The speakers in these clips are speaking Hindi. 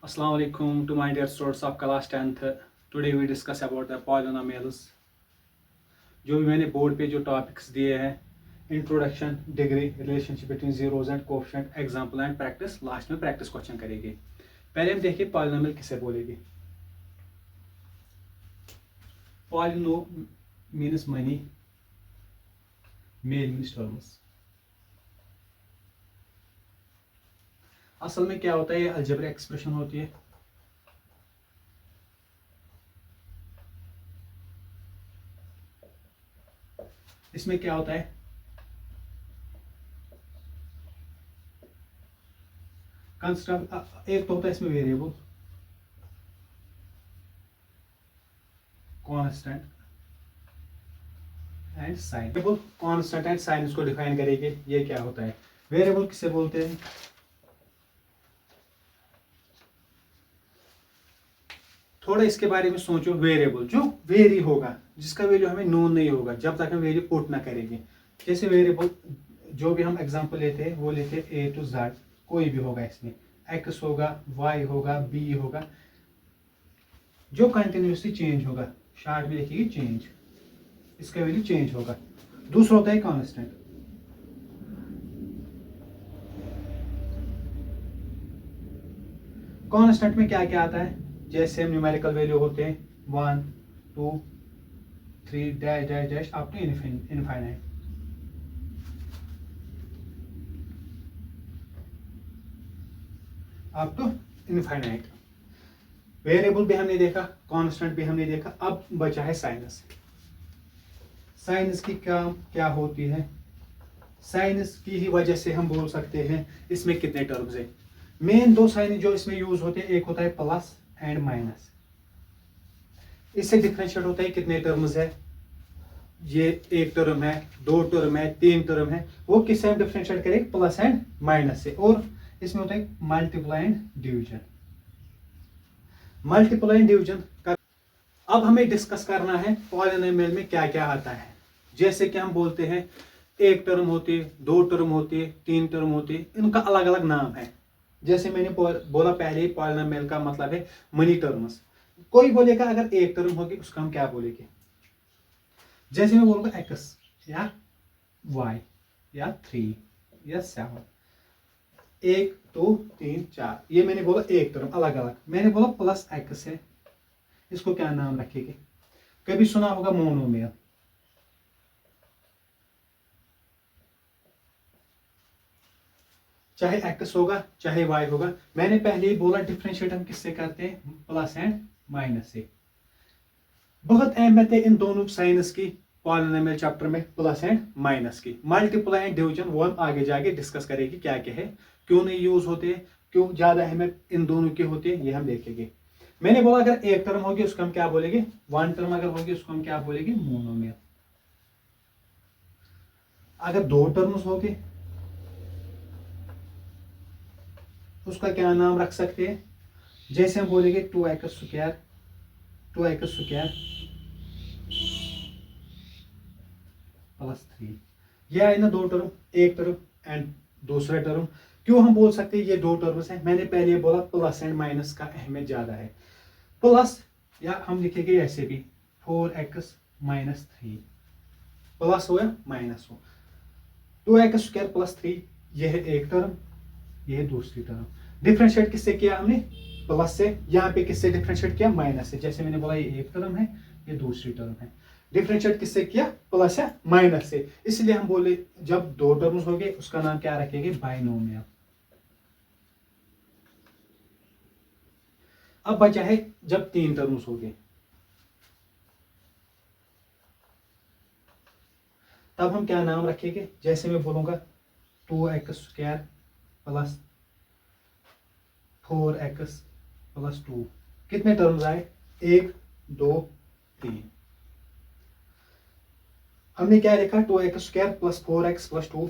Assalamu alaikum to my dear students of class 10th. Today we discuss about the polynomials. जो भी मैंने बोर्ड पे जो टॉपिक्स दिए हैं, introduction, degree, relationship between zeros and coefficient, example and practice, last में प्रैक्टिस क्वेश्चन करेंगे। पहले हम देखिए पॉलिनोमियल किसे बोलेंगे। Polyno means many, mial means terms. असल में क्या होता है, ये अलजेब्रिक एक्सप्रेशन होती है। इसमें क्या होता है, कंस्ट्रक्ट एक तो होता है इसमें variable, constant and sign. Constant and sign इसको डिफाइन करेंगे। ये क्या होता है, वेरिएबल किसे बोलते हैं, थोड़ा इसके बारे में सोचो। वेरिएबल जो वेरी होगा, जिसका वैल्यू हमें नोन नहीं होगा जब तक हम वैल्यू पुट ना करेंगे। जैसे वेरिएबल जो भी हम एग्जांपल लेते हैं वो लेते हैं ए टू जेड, कोई भी होगा, इसमें एक्स होगा, वाई होगा, बी होगा, जो कंटिन्यूसली चेंज होगा, शॉर्ट में लिखिए चेंज, इसका वैल्यू चेंज होगा। दूसरा होता है कांस्टेंट। कांस्टेंट में क्या क्या आता है, जैसे न्यूमेरिकल वैल्यू होते हैं 1 2 3 dash dash dash up to infinite. Up to infinite. Variable भी हमने देखा, कांस्टेंट भी हमने देखा। अब बचा है साइनस। साइनस की काम क्या होती है, साइनस की ही वजह से हम बोल सकते हैं इसमें कितने टर्म्स है। मेन दो साइन जो इसमें यूज होते हैं, एक होता है प्लस एंड माइनस। इससे डिफरेंशिएट होता है कितने टर्म्स है, ये एक टर्म है, दो टर्म है, तीन टर्म है, वो किससे हम डिफरेंशिएट करेंगे, प्लस एंड माइनस से। और इसमें होता है multiply and division. Multiply and division का अब हमें डिस्कस करना है पॉलिनोमियल में क्या क्या आता है। जैसे कि हम बोलते हैं एक टर्म होती है, दो टर्म होती है, तीन टर्म होती है, इनका अलग अलग नाम है। जैसे मैंने बोला पहले ही, पॉलिनोमियल का मतलब है मनी टर्म्स। कोई बोलेगा अगर एक टर्म होगी उसका हम क्या बोलेंगे, जैसे मैं बोलूंगा एक्स या वाई या 3 या 7, 1 2 3 4, ये मैंने बोला एक टर्म अलग अलग। मैंने बोला प्लस एक्स है, इसको क्या नाम रखेंगे। कभी सुना होगा मोनोमियल, चाहे एक्स होगा चाहे वाई होगा। मैंने पहले ही बोला डिफरेंशिएट हम किससे करते हैं, प्लस एंड माइनस से। बहुत अहमियत है इन दोनों साइंस की पॉलिनोमियल चैप्टर में, प्लस एंड माइनस की। मल्टीप्लाई एंड डिवीजन वो हम आगे जाके डिस्कस करेंगे क्या क्या है, क्यों नहीं यूज होते, क्यों ज्यादा अहमियत इन दोनों की होती है, ये हम देखेंगे। मैंने बोला अगर एक टर्म होगी उसको हम क्या बोलेंगे, वन टर्म अगर होगी उसको हम क्या बोलेंगे, मोनोमियल। अगर दो टर्म्स होंगे उसका क्या नाम रख सकते हैं, जैसे हम बोलेंगे 2x square, 2x square plus 3। यह है ना दो टर्म, एक टर्म एंड दूसरा टर्म। क्यों हम बोल सकते हैं ये दो टर्म्स हैं, मैंने पहले बोला प्लस एंड माइनस का अहमियत ज्यादा है। प्लस या हम लिखेंगे ऐसे भी 4x माइनस 3, प्लस हो या माइनस हो। 2x स्क्वायर प्लस 3, यह है एक टर्म, यह है दूसरी टर्म। डिफरेंशिएट किससे किया हमने, प्लस से। यहाँ पे किससे डिफरेंशिएट किया, माइनस से। जैसे मैंने बोला ये एक टर्म है, ये दूसरी टर्म है। डिफरेंशिएट किससे किया, प्लस या माइनस से। इसलिए हम बोले जब दो टर्म्स हो गए उसका नाम क्या रखेंगे, बाइनोमियल। अब बचा है जब तीन टर्म्स हो गए, तब हम क्या नाम रखेंगे। जैसे मैं बोलूंगा 2x square plus 4x plus 2, कितने टर्म्स आए, 1 2 3। हमने क्या लिखा, 2x square plus 4x plus 2।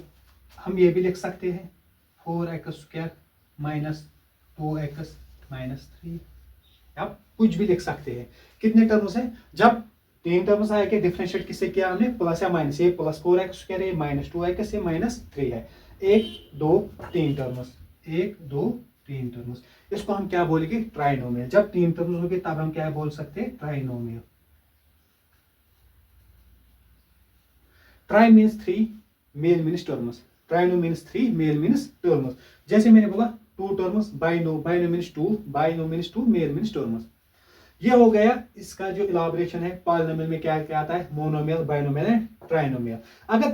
हम ये भी लिख सकते हैं 4x square minus 2x minus 3। आप कुछ भी लिख सकते हैं। कितने टर्म्स हैं, जब तीन टर्म्स आए के डिफरेंशिएट किससे किया हमने, प्लस या माइनस। ये प्लस 4x स्क्वायर है, माइनस 2x, ये माइनस 3 है। 1 2 3 टर्म्स, 1 2 तीन टर्म्स। इसको हम क्या बोलेंगे? ट्राइनोमियल। जब तीन टर्म्स होंगे तब हम क्या बोल सकते हैं? Trinomial. Tri means three, mial means terms. Trino means three, mial means terms. जैसे मैंने बोला two terms, bino, bino means two, bino means two, mial means terms. ये हो गया इसका जो इलाबोरेशन है। पॉलिनोमियल में क्या क्या आता है? Monomial, binomial and trinomial. अगर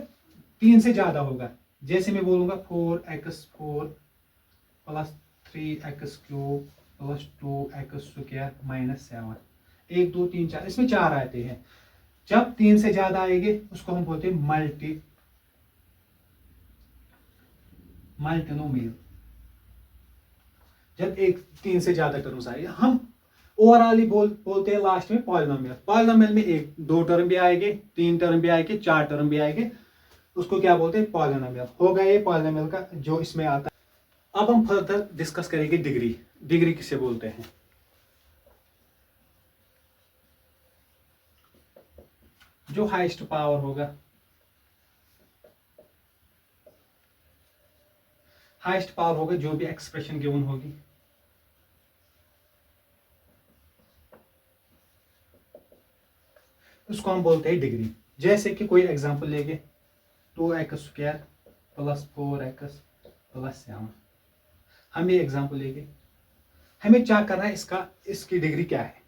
तीन से ज्यादा होगा, जैसे मैं बोलूंगा 4x4 plus 3x³ plus 2x² minus 7, 1 2 3 4, इसमें चार आते हैं। जब तीन से ज्यादा आएंगे उसको हम बोलते हैं मल्टिनोमियल। जब एक तीन से ज्यादा टर्म्स आएंगे, हम ओवरऑल ही बोलते हैं लास्ट में पॉलिनोमियल। पॉलिनोमियल में एक दो टर्म भी आएंगे, तीन टर्म भी आएंगे, चार टर्म भी आएंगे, उसको क्या बोलते हैं? पॉलिनोमियल। हो गया ये पॉलिनोमियल का जो इसमें आता है। अब हम फर्दर डिस्कस करेंगे डिग्री। डिग्री किसे बोलते हैं? जो हाईएस्ट पावर होगा, हाईएस्ट पावर होगा, जो भी एक्सप्रेशन गिवन होगी, उसको हम बोलते हैं डिग्री। जैसे कि कोई एग्जांपल लेंगे 2x² प्लस 4x प्लस 7। हम ये एग्जांपल लेंगे, हमें चेक करना है इसकी डिग्री क्या है।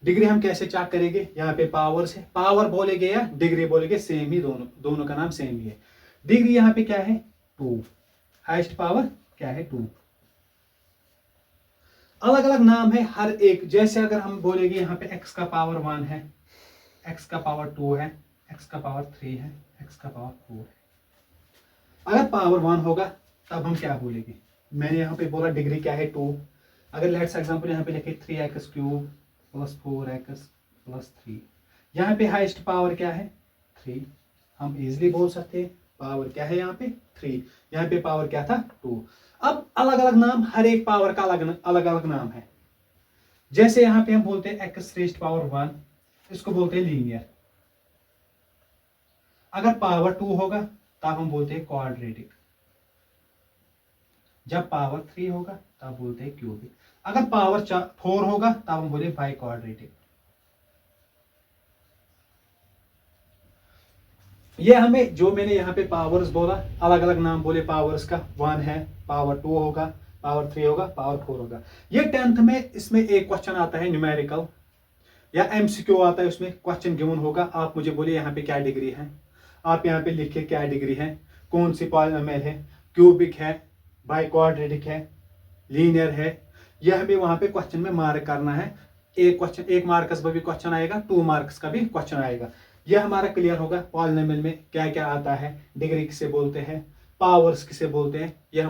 डिग्री हम कैसे चेक करेंगे? यहाँ पे पावर से, पावर बोलेंगे या डिग्री बोलेंगे, सेम ही, दोनों का नाम सेम ही है। डिग्री यहाँ पे क्या है? 2। हाईएस्ट पावर क्या है? 2। अलग अलग नाम है हर एक। जैसे अगर हम बोलेंगे यहाँ पे x का पावर 1 है, x का पावर 2 है, x का पावर 3 है, x का पावर 4 है। अगर पावर 1 होगा तब हम क्या बोलेंगे? मैंने यहाँ पे बोला डिग्री क्या है? 2। अगर लेट्स एग्जांपल यहाँ पे लिखे 3x³ प्लस 4x प्लस 3, यहाँ पे हाईएस्ट पावर क्या है? 3। हम इजिली बोल सकते हैं पावर क्या है यहाँ पे? 3। यहाँ पे पावर क्या था? 2। अब अलग अलग नाम, हर एक पावर का अलग अलग नाम है। जैसे यहाँ पे हम बोलते हैं x⁻1, इसको बोलते हैं लीनियर। अगर पावर 2 होगा तब हम बोलते हैं क्वाड्रेटिक। जब पावर 3 होगा तब बोलते हैं क्यूबिक। अगर पावर 4 होगा तब हम बोले बाई क्वाड्रेटिक। ये हमें जो मैंने यहाँ पे पावर्स बोला, अलग अलग नाम बोले पावर्स का। 1 है, पावर 2 होगा, पावर 3 होगा, पावर 4 होगा। ये 10th में इसमें एक क्वेश्चन आता है न्यूमेरिकल या MCQ आता है, उसमें क्वेश्चन गिवन होगा। आप मुझे बोलिए यहाँ पे क्या डिग्री है, आप यहाँ पे लिखिए क्या डिग्री है, कौन सी पॉलिनोमियल है, क्यूबिक है, बाई क्वाड्रेटिक है, लीनियर है। यह हमें वहां पे क्वेश्चन में मार्क करना है। एक क्वेश्चन, 1 मार्क्स का भी क्वेश्चन आएगा, 2 मार्क्स का भी क्वेश्चन आएगा। यह हमारा क्लियर होगा पॉलिनोमियल में क्या क्या आता है, डिग्री किसे बोलते हैं, पावर्स किसे बोलते हैं, यह